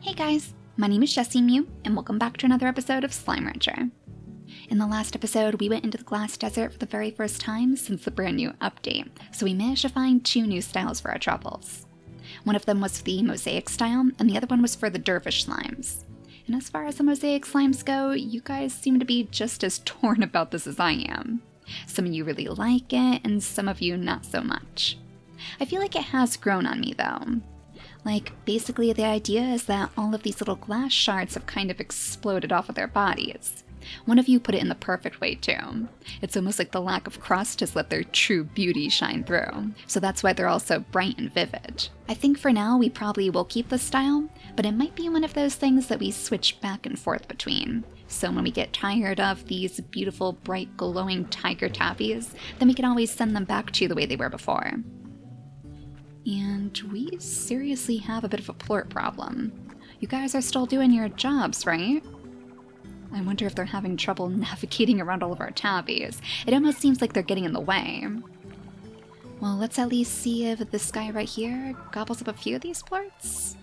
Hey guys, my name is JessiMew, and welcome back to another episode of Slime Rancher. In the last episode, we went into the glass desert for the very first time since the brand new update, so we managed to find two new styles for our troubles. One of them was the Mosaic Style, and the other one was for the Devilish Slimes. And as far as the Mosaic Slimes go, you guys seem to be just as torn about this as I am. Some of you really like it, and some of you not so much. I feel like it has grown on me though. Like, basically the idea is that all of these little glass shards have kind of exploded off of their bodies. One of you put it in the perfect way too. It's almost like the lack of crust has let their true beauty shine through, so that's why they're all so bright and vivid. I think for now we probably will keep this style, but it might be one of those things that we switch back and forth between. So when we get tired of these beautiful, bright, glowing tiger tabbies, then we can always send them back to the way they were before. And we seriously have a bit of a plort problem. You guys are still doing your jobs, right? I wonder if they're having trouble navigating around all of our tabbies. It almost seems like they're getting in the way. Well, let's at least see if this guy right here gobbles up a few of these plorts.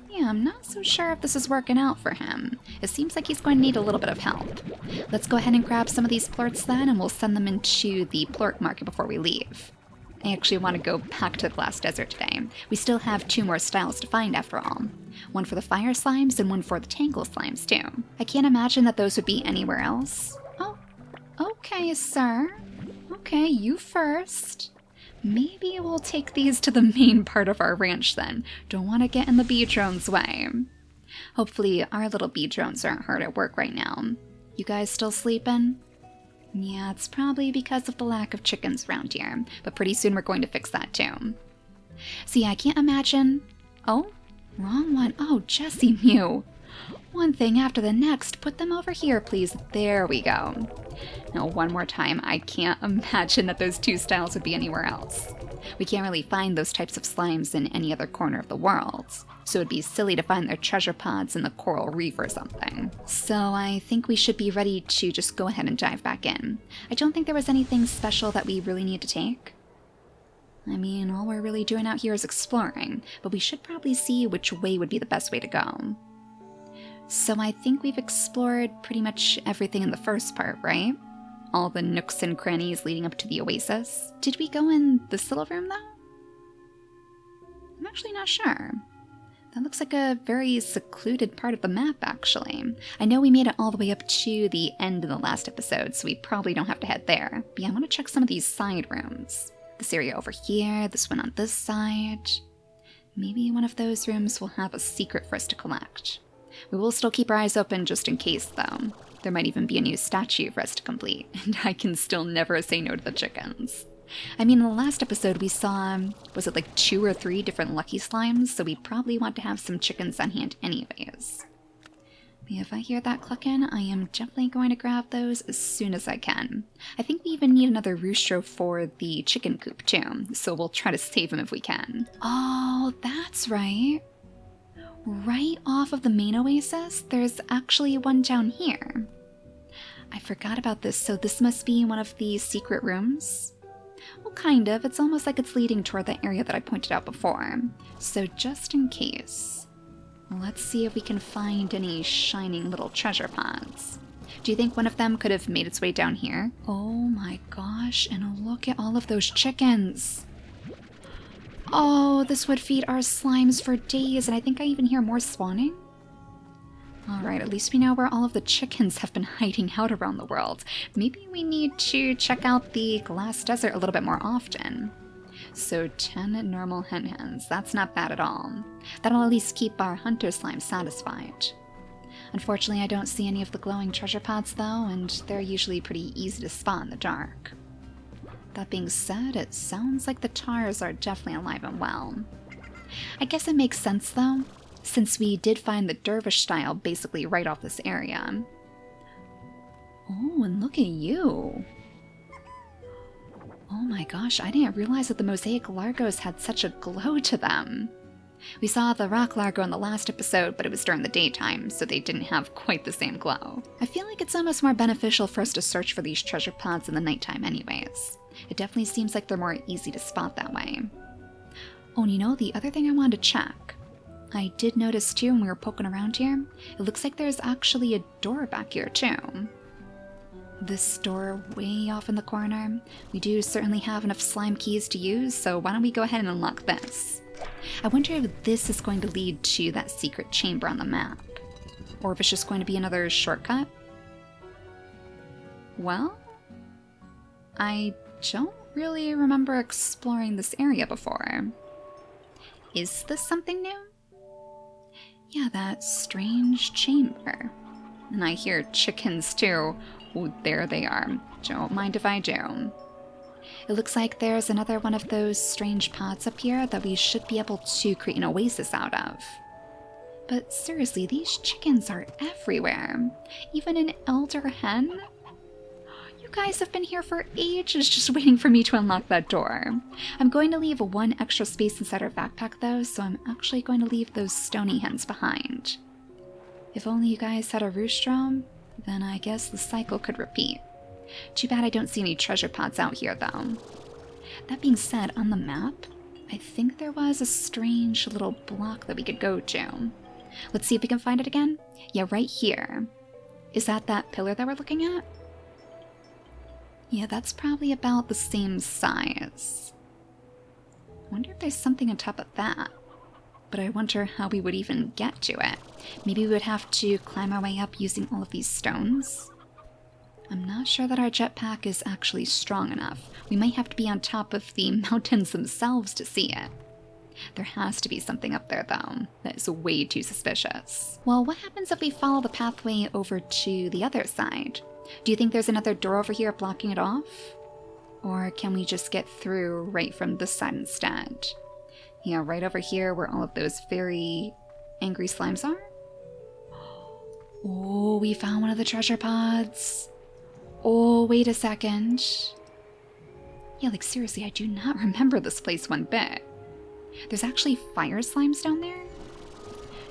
Yeah, I'm not so sure if this is working out for him. It seems like he's going to need a little bit of help. Let's go ahead and grab some of these plorts then, and we'll send them into the plort market before we leave. I actually want to go back to the glass desert today. We still have two more styles to find after all. One for the fire slimes and one for the tangle slimes too. I can't imagine that those would be anywhere else. Oh, okay, sir. Okay, you first. Maybe we'll take these to the main part of our ranch then. Don't want to get in the bee drone's way. Hopefully our little bee drones aren't hard at work right now. You guys still sleeping? Yeah, it's probably because of the lack of chickens around here, but pretty soon we're going to fix that too. See, I can't imagine... Oh, wrong one. Oh, JessiMew. One thing after the next. Put them over here, please. There we go. Now, one more time. I can't imagine that those two styles would be anywhere else. We can't really find those types of slimes in any other corner of the world, so it'd be silly to find their treasure pods in the coral reef or something. So I think we should be ready to just go ahead and dive back in. I don't think there was anything special that we really need to take. I mean, all we're really doing out here is exploring, but we should probably see which way would be the best way to go. So I think we've explored pretty much everything in the first part, right? All the nooks and crannies leading up to the oasis. Did we go in this little room though? I'm actually not sure. That looks like a very secluded part of the map, actually. I know we made it all the way up to the end in the last episode, so we probably don't have to head there. But yeah, I want to check some of these side rooms. This area over here, this one on this side. Maybe one of those rooms will have a secret for us to collect. We will still keep our eyes open just in case, though. There might even be a new statue for us to complete, and I can still never say no to the chickens. I mean, in the last episode we saw, was it like 2 or 3 different lucky slimes, so we probably want to have some chickens on hand anyways. But if I hear that clucking, I am definitely going to grab those as soon as I can. I think we even need another rooster for the chicken coop too, so we'll try to save them if we can. Oh, that's right. Right off of the main oasis, there's actually one down here. I forgot about this, so this must be one of the secret rooms? Well, kind of. It's almost like it's leading toward the area that I pointed out before. So just in case, let's see if we can find any shining little treasure pods. Do you think one of them could have made its way down here? Oh my gosh, and look at all of those chickens. Oh, this would feed our slimes for days, and I think I even hear more spawning. Alright, at least we know where all of the chickens have been hiding out around the world. Maybe we need to check out the glass desert a little bit more often. So 10 normal hens, that's not bad at all. That'll at least keep our hunter slime satisfied. Unfortunately, I don't see any of the glowing treasure pods though, and they're usually pretty easy to spot in the dark. That being said, it sounds like the tars are definitely alive and well. I guess it makes sense though, since we did find the Devilish style basically right off this area. Oh, and look at you. Oh my gosh, I didn't realize that the Mosaic Largos had such a glow to them. We saw the rock largo in the last episode, but it was during the daytime, so they didn't have quite the same glow. I feel like it's almost more beneficial for us to search for these treasure pods in the nighttime anyways. It definitely seems like they're more easy to spot that way. Oh, and you know, the other thing I wanted to check. I did notice too when we were poking around here, it looks like there's actually a door back here too. This door way off in the corner. We do certainly have enough slime keys to use, so why don't we go ahead and unlock this? I wonder if this is going to lead to that secret chamber on the map, or if it's just going to be another shortcut. Well, I don't really remember exploring this area before. Is this something new? Yeah, that strange chamber. And I hear chickens too. Oh, there they are. Don't mind if I do. It looks like there's another one of those strange pods up here that we should be able to create an oasis out of. But seriously, these chickens are everywhere. Even an elder hen? You guys have been here for ages just waiting for me to unlock that door. I'm going to leave one extra space inside our backpack though, so I'm actually going to leave those stony hens behind. If only you guys had a rooster, then I guess the cycle could repeat. Too bad I don't see any treasure pods out here though. That being said, on the map, I think there was a strange little block that we could go to. Let's see if we can find it again. Yeah, right here. Is that pillar that we're looking at? Yeah, that's probably about the same size. I wonder if there's something on top of that. But I wonder how we would even get to it. Maybe we would have to climb our way up using all of these stones. I'm not sure that our jetpack is actually strong enough. We might have to be on top of the mountains themselves to see it. There has to be something up there though. That is way too suspicious. Well, what happens if we follow the pathway over to the other side? Do you think there's another door over here blocking it off? Or can we just get through right from this side instead? Yeah, right over here where all of those very angry slimes are. Oh, we found one of the treasure pods. Oh, wait a second. Yeah, like seriously, I do not remember this place one bit. There's actually fire slimes down there?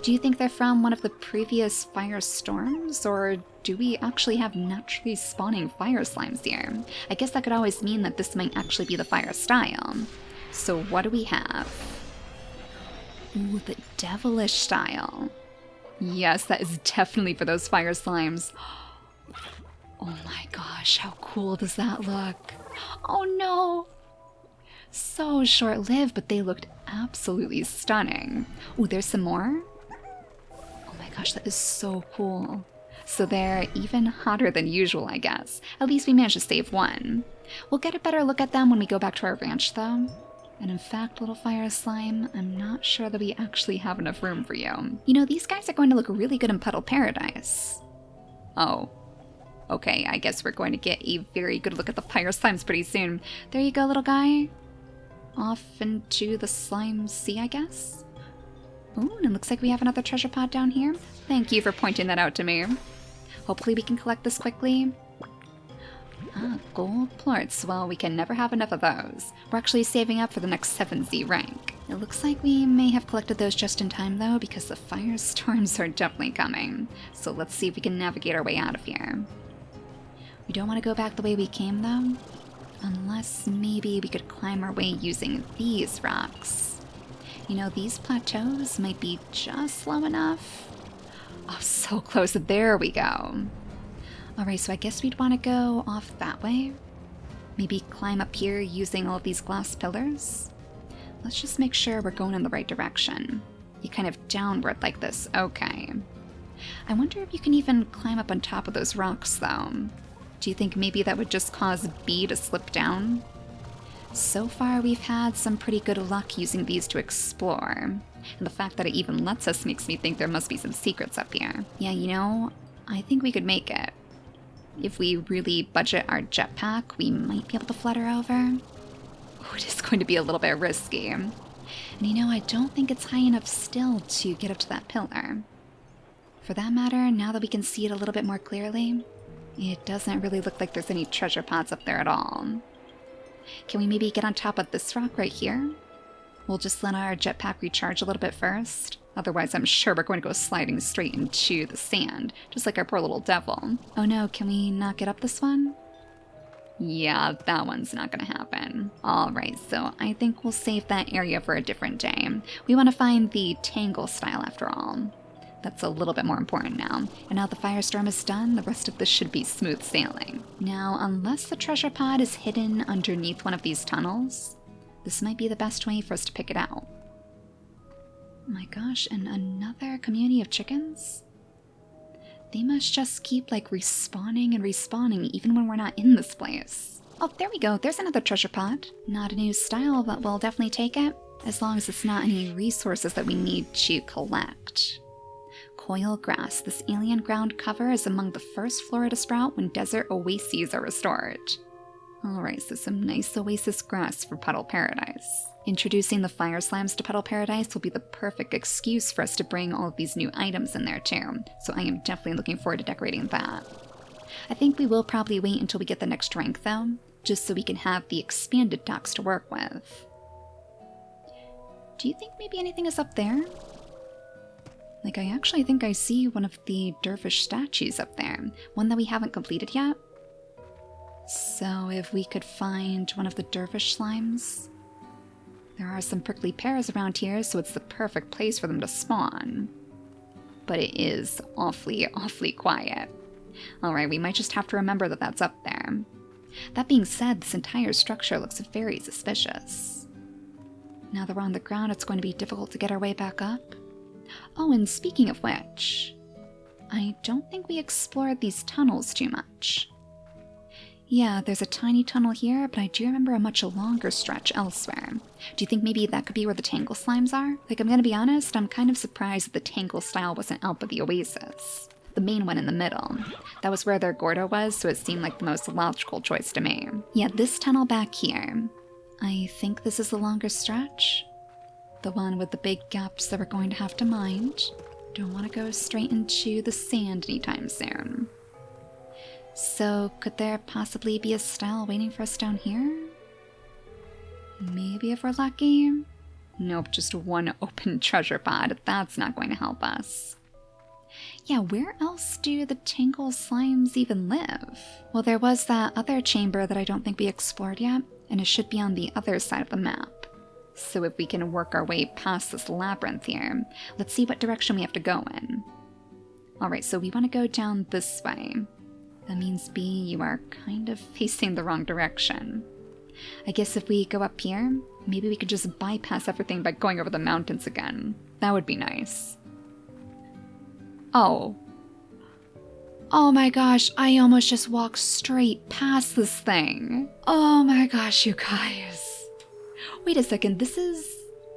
Do you think they're from one of the previous fire storms, or do we actually have naturally spawning fire slimes here? I guess that could always mean that this might actually be the fire style. So what do we have? Ooh, the Devilish style. Yes, that is definitely for those fire slimes. Oh my gosh, how cool does that look? Oh no! So short-lived, but they looked absolutely stunning. Ooh, there's some more? Oh my gosh, that is so cool. So they're even hotter than usual, I guess. At least we managed to save one. We'll get a better look at them when we go back to our ranch, though. And in fact, little fire slime, I'm not sure that we actually have enough room for you. You know, these guys are going to look really good in Puddle Paradise. Oh. Okay, I guess we're going to get a very good look at the fire slimes pretty soon. There you go, little guy. Off into the slime sea, I guess? Ooh, and it looks like we have another treasure pod down here. Thank you for pointing that out to me. Hopefully we can collect this quickly. Ah, gold plorts. Well, we can never have enough of those. We're actually saving up for the next 7Z rank. It looks like we may have collected those just in time, though, because the firestorms are definitely coming. So let's see if we can navigate our way out of here. We don't want to go back the way we came, though. Unless maybe we could climb our way using these rocks. You know, these plateaus might be just low enough. Oh, so close. There we go. Alright, so I guess we'd want to go off that way. Maybe climb up here using all of these glass pillars. Let's just make sure we're going in the right direction. You kind of downward like this. Okay. I wonder if you can even climb up on top of those rocks, though. Do you think maybe that would just cause B to slip down? So far, we've had some pretty good luck using these to explore. And the fact that it even lets us makes me think there must be some secrets up here. Yeah, you know, I think we could make it. If we really budget our jetpack, we might be able to flutter over. Oh, it is going to be a little bit risky. And you know, I don't think it's high enough still to get up to that pillar. For that matter, now that we can see it a little bit more clearly, it doesn't really look like there's any treasure pods up there at all. Can we maybe get on top of this rock right here? We'll just let our jetpack recharge a little bit first. Otherwise, I'm sure we're going to go sliding straight into the sand, just like our poor little devil. Oh no, can we not get up this one? Yeah, that one's not gonna happen. Alright, so I think we'll save that area for a different day. We want to find the tangle style after all. That's a little bit more important now. And now the firestorm is done, the rest of this should be smooth sailing. Now, unless the treasure pod is hidden underneath one of these tunnels, this might be the best way for us to pick it out. Oh my gosh, and another community of chickens? They must just keep, like, respawning and respawning even when we're not in this place. Oh, there we go. There's another treasure pod. Not a new style, but we'll definitely take it, as long as it's not any resources that we need to collect. Coil Grass. This alien ground cover is among the first flora to sprout when desert oases are restored. Alright, so some nice oasis grass for Puddle Paradise. Introducing the fire slimes to Puddle Paradise will be the perfect excuse for us to bring all of these new items in there too, so I am definitely looking forward to decorating that. I think we will probably wait until we get the next rank though, just so we can have the expanded docks to work with. Do you think maybe anything is up there? Like, I actually think I see one of the dervish statues up there, one that we haven't completed yet. So if we could find one of the dervish slimes. There are some prickly pears around here, so it's the perfect place for them to spawn. But it is awfully, awfully quiet. Alright, we might just have to remember that that's up there. That being said, this entire structure looks very suspicious. Now that we're on the ground, it's going to be difficult to get our way back up. Oh, and speaking of which, I don't think we explored these tunnels too much. Yeah, there's a tiny tunnel here, but I do remember a much longer stretch elsewhere. Do you think maybe that could be where the tangle slimes are? Like, I'm gonna be honest, I'm kind of surprised that the tangle style wasn't out by the oasis. The main one in the middle. That was where their Gordo was, so it seemed like the most logical choice to me. Yeah, this tunnel back here. I think this is the longer stretch. The one with the big gaps that we're going to have to mind. Don't want to go straight into the sand anytime soon. So, could there possibly be a style waiting for us down here? Maybe if we're lucky? Nope, just one open treasure pod. That's not going to help us. Yeah, where else do the tangle slimes even live? Well, there was that other chamber that I don't think we explored yet, and it should be on the other side of the map. So if we can work our way past this labyrinth here, let's see what direction we have to go in. Alright, so we want to go down this way. That means, B, you are kind of facing the wrong direction. I guess if we go up here, maybe we could just bypass everything by going over the mountains again. That would be nice. Oh. Oh my gosh, I almost just walked straight past this thing. Oh my gosh, you guys. Wait a second, this is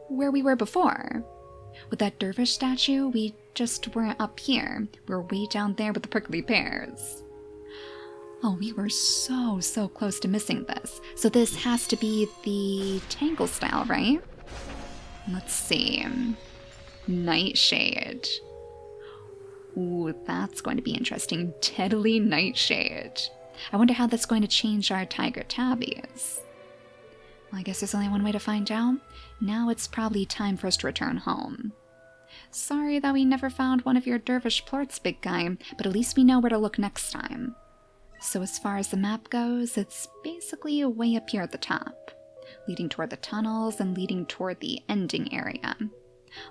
where we were before. With that dervish statue, we just weren't up here. We were way down there with the prickly pears. Oh, we were so close to missing this. So this has to be the tangle style, right? Let's see. Nightshade. Ooh, that's going to be interesting. Deadly Nightshade. I wonder how that's going to change our tiger tabbies. Well, I guess there's only one way to find out. Now it's probably time for us to return home. Sorry that we never found one of your dervish plorts, big guy, but at least we know where to look next time. So as far as the map goes, it's basically way up here at the top, leading toward the tunnels and leading toward the ending area.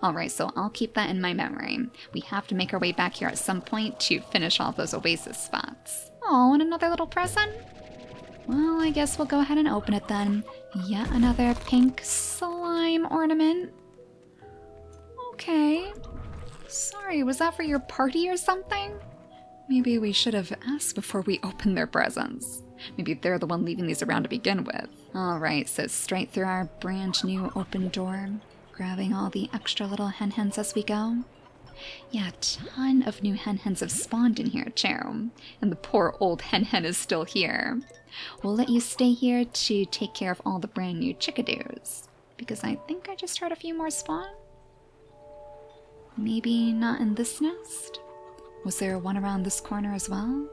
Alright, so I'll keep that in my memory. We have to make our way back here at some point to finish all those oasis spots. Oh, and another little present? Well, I guess we'll go ahead and open it then. Yet another pink slime ornament. Okay. Sorry, was that for your party or something? Maybe we should have asked before we opened their presents. Maybe they're the one leaving these around to begin with. Alright, so straight through our brand new open door, grabbing all the extra little hen-hens as we go. Yeah, a ton of new hen-hens have spawned in here too, and the poor old hen-hen is still here. We'll let you stay here to take care of all the brand new chickadoos, because I think I just heard a few more spawn. Maybe not in this nest? Was there one around this corner as well?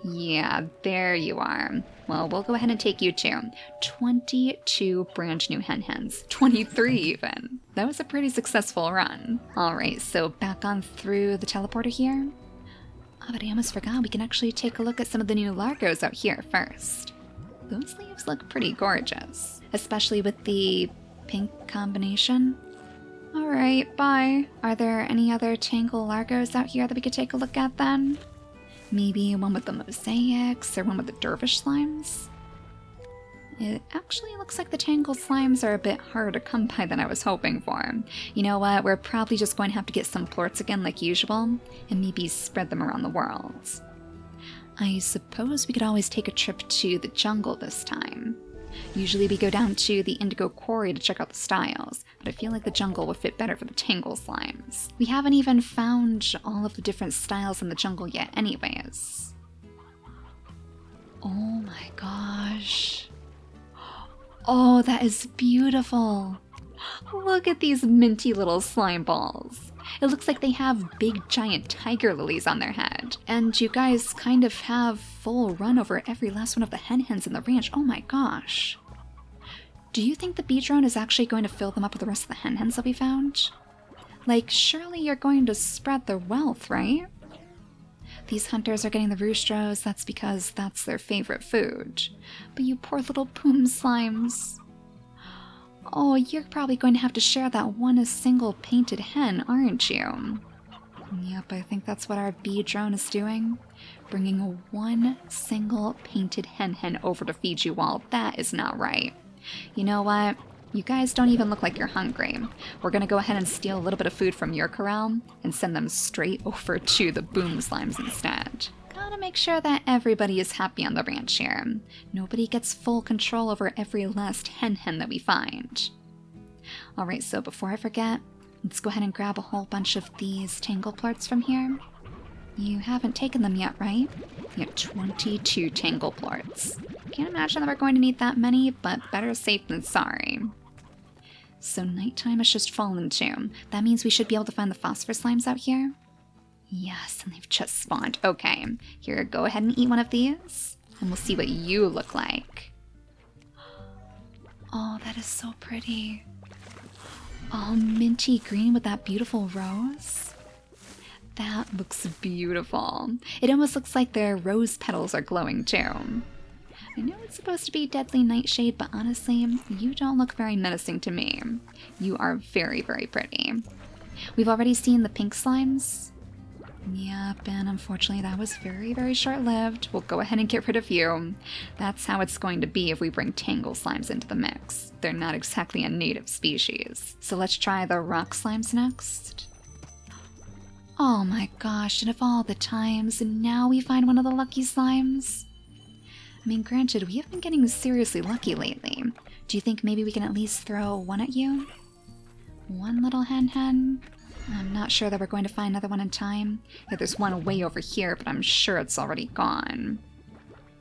Yeah, there you are. Well, we'll go ahead and take you too. 22 brand new hen-hens. 23 even. That was a pretty successful run. Alright, so back on through the teleporter here. Oh, but I almost forgot, we can actually take a look at some of the new largos out here first. Those leaves look pretty gorgeous, especially with the pink combination. Alright, bye. Are there any other Tangle largos out here that we could take a look at then? Maybe one with the mosaics, or one with the Devilish Slimes? It actually looks like the Tangle Slimes are a bit harder to come by than I was hoping for. You know what, we're probably just going to have to get some plorts again like usual, and maybe spread them around the world. I suppose we could always take a trip to the jungle this time. Usually we go down to the Indigo Quarry to check out the styles, but I feel like the jungle would fit better for the Tangle Slimes. We haven't even found all of the different styles in the jungle yet anyways. Oh my gosh. Oh, that is beautiful. Look at these minty little slime balls. It looks like they have big giant tiger lilies on their head. And you guys kind of have full run over every last one of the hens in the ranch. Oh my gosh. Do you think the bee drone is actually going to fill them up with the rest of the hens that we found? Like, surely you're going to spread their wealth, right? These hunters are getting the roostros, that's because that's their favorite food. But you poor little poom slimes. Oh, you're probably going to have to share that one single painted hen, aren't you? Yep, I think that's what our bee drone is doing. Bringing one single painted hen over to feed you all. That is not right. You know what? You guys don't even look like you're hungry. We're gonna go ahead and steal a little bit of food from your corral and send them straight over to the boom slimes instead. Gotta make sure that everybody is happy on the ranch here. Nobody gets full control over every last hen that we find. Alright, so before I forget, let's go ahead and grab a whole bunch of these tangle plorts from here. You haven't taken them yet, right? You have 22 tangle plorts. Can't imagine that we're going to need that many, but better safe than sorry. So nighttime has just fallen too. That means we should be able to find the Phosphorus Limes out here. Yes, and they've just spawned. Okay, here, go ahead and eat one of these, and we'll see what you look like. Oh, that is so pretty. Oh, minty green with that beautiful rose. That looks beautiful. It almost looks like their rose petals are glowing too. I know it's supposed to be deadly Nightshade, but honestly, you don't look very menacing to me. You are very, very pretty. We've already seen the pink slimes. Yep, and unfortunately that was very, very short-lived. We'll go ahead and get rid of you. That's how it's going to be if we bring Tangle Slimes into the mix. They're not exactly a native species. So let's try the rock slimes next. Oh my gosh, and of all the times, and now we find one of the lucky slimes? I mean, granted, we have been getting seriously lucky lately. Do you think maybe we can at least throw one at you? One little hen? I'm not sure that we're going to find another one in time. Yeah, there's one way over here, but I'm sure it's already gone.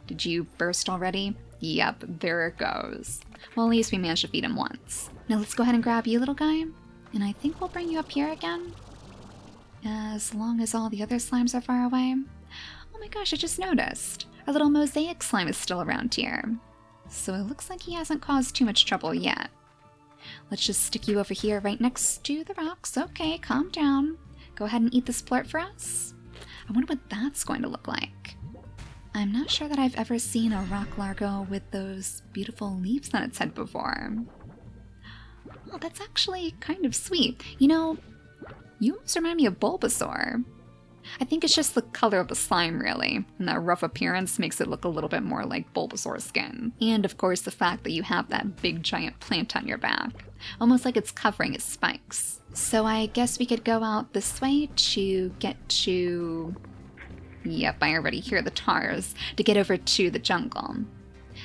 Did you burst already? Yep, there it goes. Well, at least we managed to feed him once. Now let's go ahead and grab you, little guy. And I think we'll bring you up here again. As long as all the other slimes are far away. Oh my gosh, I just noticed. Our little Mosaic Slime is still around here. So it looks like he hasn't caused too much trouble yet. Let's just stick you over here right next to the rocks. Okay, calm down. Go ahead and eat this plort for us. I wonder what that's going to look like. I'm not sure that I've ever seen a rock largo with those beautiful leaves on its head before. Oh, that's actually kind of sweet. You know, you almost remind me of Bulbasaur. I think it's just the color of the slime, really, and that rough appearance makes it look a little bit more like Bulbasaur's skin. And of course the fact that you have that big giant plant on your back, almost like it's covering its spikes. So I guess we could go out this way to get to... Yep, I already hear the tars, to get over to the jungle.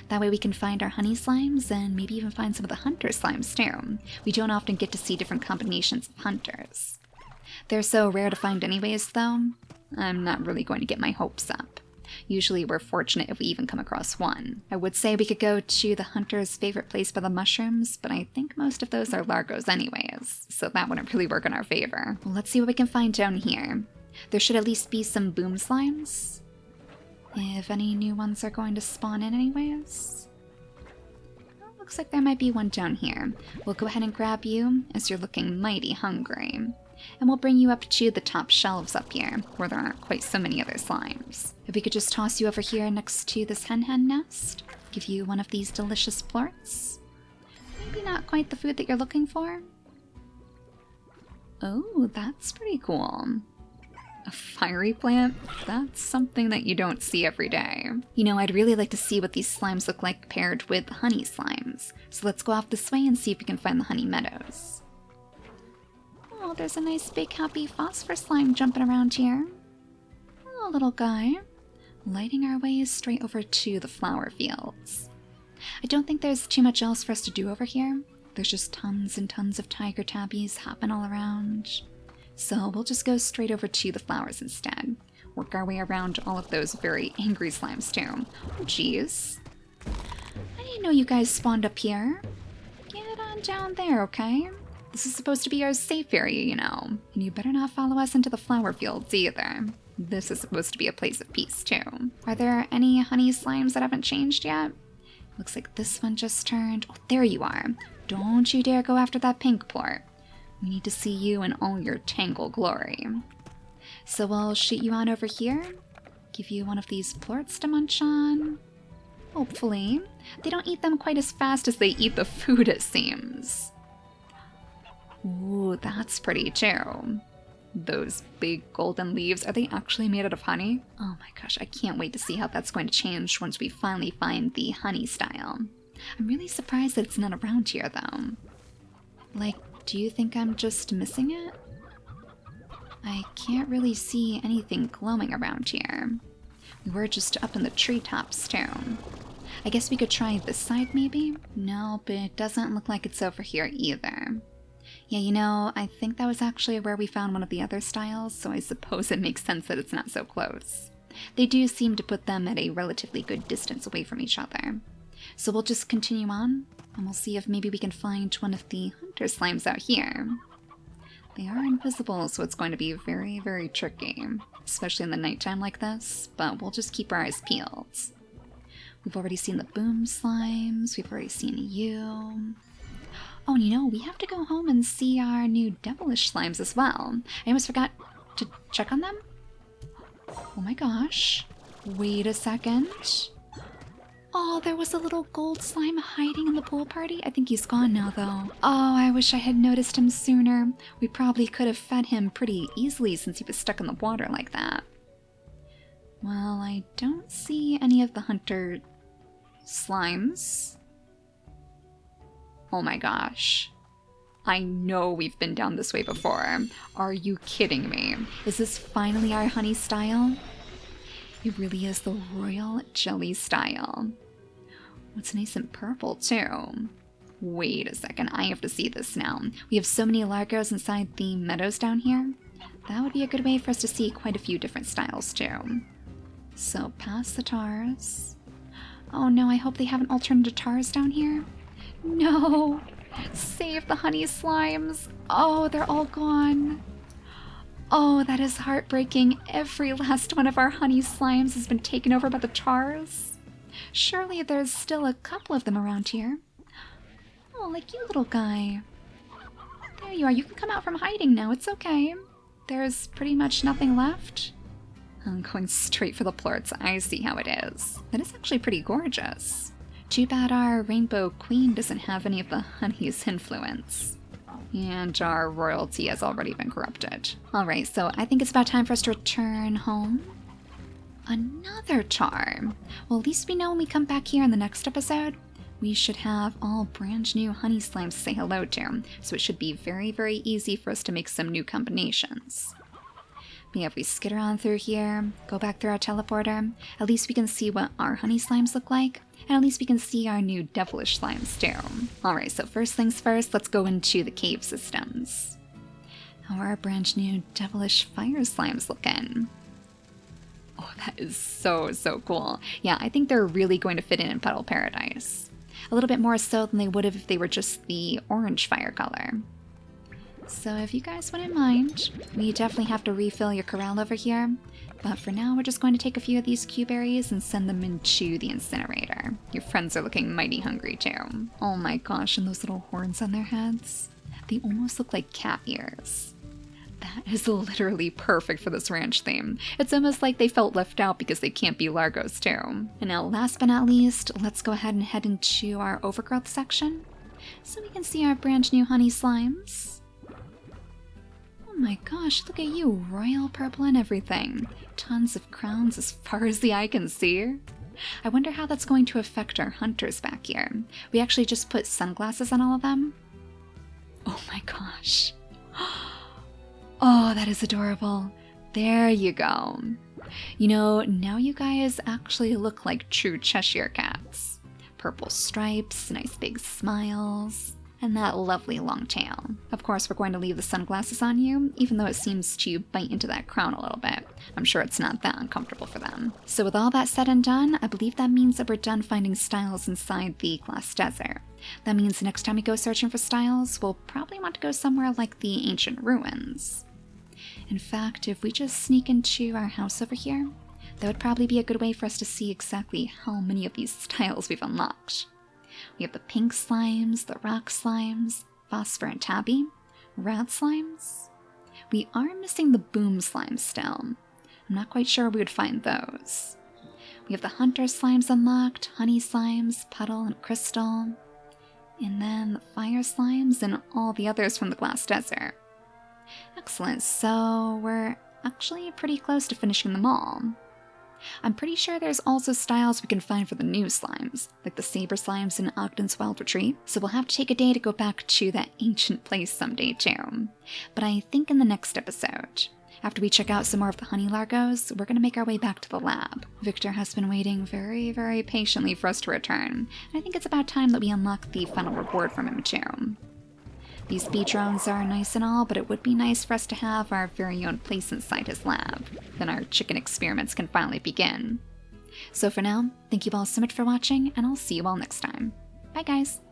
That way we can find our honey slimes and maybe even find some of the hunter slimes too. We don't often get to see different combinations of hunters. They're so rare to find anyways, though, I'm not really going to get my hopes up. Usually we're fortunate if we even come across one. I would say we could go to the hunter's favorite place by the mushrooms, but I think most of those are largos anyways, so that wouldn't really work in our favor. Well, let's see what we can find down here. There should at least be some boom slimes, if any new ones are going to spawn in anyways. Looks like there might be one down here. We'll go ahead and grab you, as you're looking mighty hungry. And we'll bring you up to the top shelves up here, where there aren't quite so many other slimes. If we could just toss you over here next to this hen nest, give you one of these delicious plorts. Maybe not quite the food that you're looking for. Oh, that's pretty cool. A fiery plant? That's something that you don't see every day. You know, I'd really like to see what these slimes look like paired with honey slimes. So let's go off this way and see if we can find the honey meadows. Oh, there's a nice big happy phosphorus lime jumping around here. Oh, little guy. Lighting our way straight over to the flower fields. I don't think there's too much else for us to do over here. There's just tons and tons of tiger tabbies hopping all around. So we'll just go straight over to the flowers instead. Work our way around all of those very angry slimes too. Oh jeez. I didn't know you guys spawned up here. Get on down there, okay? This is supposed to be our safe area, you know. And you better not follow us into the flower fields either. This is supposed to be a place of peace too. Are there any honey slimes that haven't changed yet? Looks like this one just turned. Oh, there you are. Don't you dare go after that pink plort. We need to see you in all your tangle glory. So we'll shoot you on over here. Give you one of these plorts to munch on. Hopefully. They don't eat them quite as fast as they eat the food, it seems. Ooh, that's pretty too. Those big golden leaves, are they actually made out of honey? Oh my gosh, I can't wait to see how that's going to change once we finally find the honey style. I'm really surprised that it's not around here though. Like, do you think I'm just missing it? I can't really see anything glowing around here. We were just up in the treetops too. I guess we could try this side maybe? No, but it doesn't look like it's over here either. Yeah, you know, I think that was actually where we found one of the other styles, so I suppose it makes sense that it's not so close. They do seem to put them at a relatively good distance away from each other. So we'll just continue on, and we'll see if maybe we can find one of the hunter slimes out here. They are invisible, so it's going to be very, very tricky, especially in the nighttime like this, but we'll just keep our eyes peeled. We've already seen the boom slimes, we've already seen you. Oh, and you know, we have to go home and see our new devilish slimes as well. I almost forgot to check on them. Oh my gosh. Wait a second. Oh, there was a little gold slime hiding in the pool party. I think he's gone now, though. Oh, I wish I had noticed him sooner. We probably could have fed him pretty easily since he was stuck in the water like that. Well, I don't see any of the hunter slimes. Oh my gosh. I know we've been down this way before. Are you kidding me? Is this finally our honey style? It really is the royal jelly style. What's nice and purple too. Wait a second, I have to see this now. We have so many largos inside the meadows down here. That would be a good way for us to see quite a few different styles too. So past the tars. Oh no, I hope they haven't altered into tars down here. No! Save the honey slimes! Oh, they're all gone. Oh, that is heartbreaking. Every last one of our honey slimes has been taken over by the tars. Surely there's still a couple of them around here. Oh, like you, little guy. There you are. You can come out from hiding now. It's okay. There's pretty much nothing left. I'm going straight for the plorts. I see how it is. That is actually pretty gorgeous. Too bad our rainbow queen doesn't have any of the honey's influence. And our royalty has already been corrupted. Alright, so I think it's about time for us to return home. Another charm. Well, at least we know when we come back here in the next episode, we should have all brand new honey slimes to say hello to. So it should be very, very easy for us to make some new combinations. But yeah, if we skitter on through here, go back through our teleporter, at least we can see what our honey slimes look like, and at least we can see our new devilish slimes too. Alright, so first things first, let's go into the cave systems. How are our brand new devilish fire slimes looking? Oh, that is so, so cool. Yeah, I think they're really going to fit in Puddle Paradise. A little bit more so than they would have if they were just the orange fire color. So if you guys wouldn't mind, we definitely have to refill your corral over here. But for now, we're just going to take a few of these Q-berries and send them into the incinerator. Your friends are looking mighty hungry too. Oh my gosh, and those little horns on their heads. They almost look like cat ears. That is literally perfect for this ranch theme. It's almost like they felt left out because they can't be largos too. And now last but not least, let's go ahead and head into our overgrowth section so we can see our brand new honey slimes. Oh my gosh, look at you, royal purple and everything. Tons of crowns as far as the eye can see. I wonder how that's going to affect our hunters back here. We actually just put sunglasses on all of them. Oh my gosh. Oh, that is adorable. There you go. You know, now you guys actually look like true Cheshire cats. Purple stripes, nice big smiles, and that lovely long tail. Of course, we're going to leave the sunglasses on you, even though it seems to bite into that crown a little bit. I'm sure it's not that uncomfortable for them. So with all that said and done, I believe that means that we're done finding styles inside the glass desert. That means next time we go searching for styles, we'll probably want to go somewhere like the ancient ruins. In fact, if we just sneak into our house over here, that would probably be a good way for us to see exactly how many of these styles we've unlocked. We have the pink slimes, the rock slimes, phosphor and tabby, rat slimes. We are missing the boom slimes still. I'm not quite sure we would find those. We have the hunter slimes unlocked, honey slimes, puddle and crystal, and then the fire slimes and all the others from the glass desert. Excellent, so we're actually pretty close to finishing them all. I'm pretty sure there's also styles we can find for the new slimes, like the saber slimes in Ogden's Wild Retreat, so we'll have to take a day to go back to that ancient place someday too. But I think in the next episode, after we check out some more of the honey largos, we're going to make our way back to the lab. Victor has been waiting very, very patiently for us to return, and I think it's about time that we unlock the final reward from him too. These bee drones are nice and all, but it would be nice for us to have our very own place inside his lab. Then our chicken experiments can finally begin. So for now, thank you all so much for watching, and I'll see you all next time. Bye guys!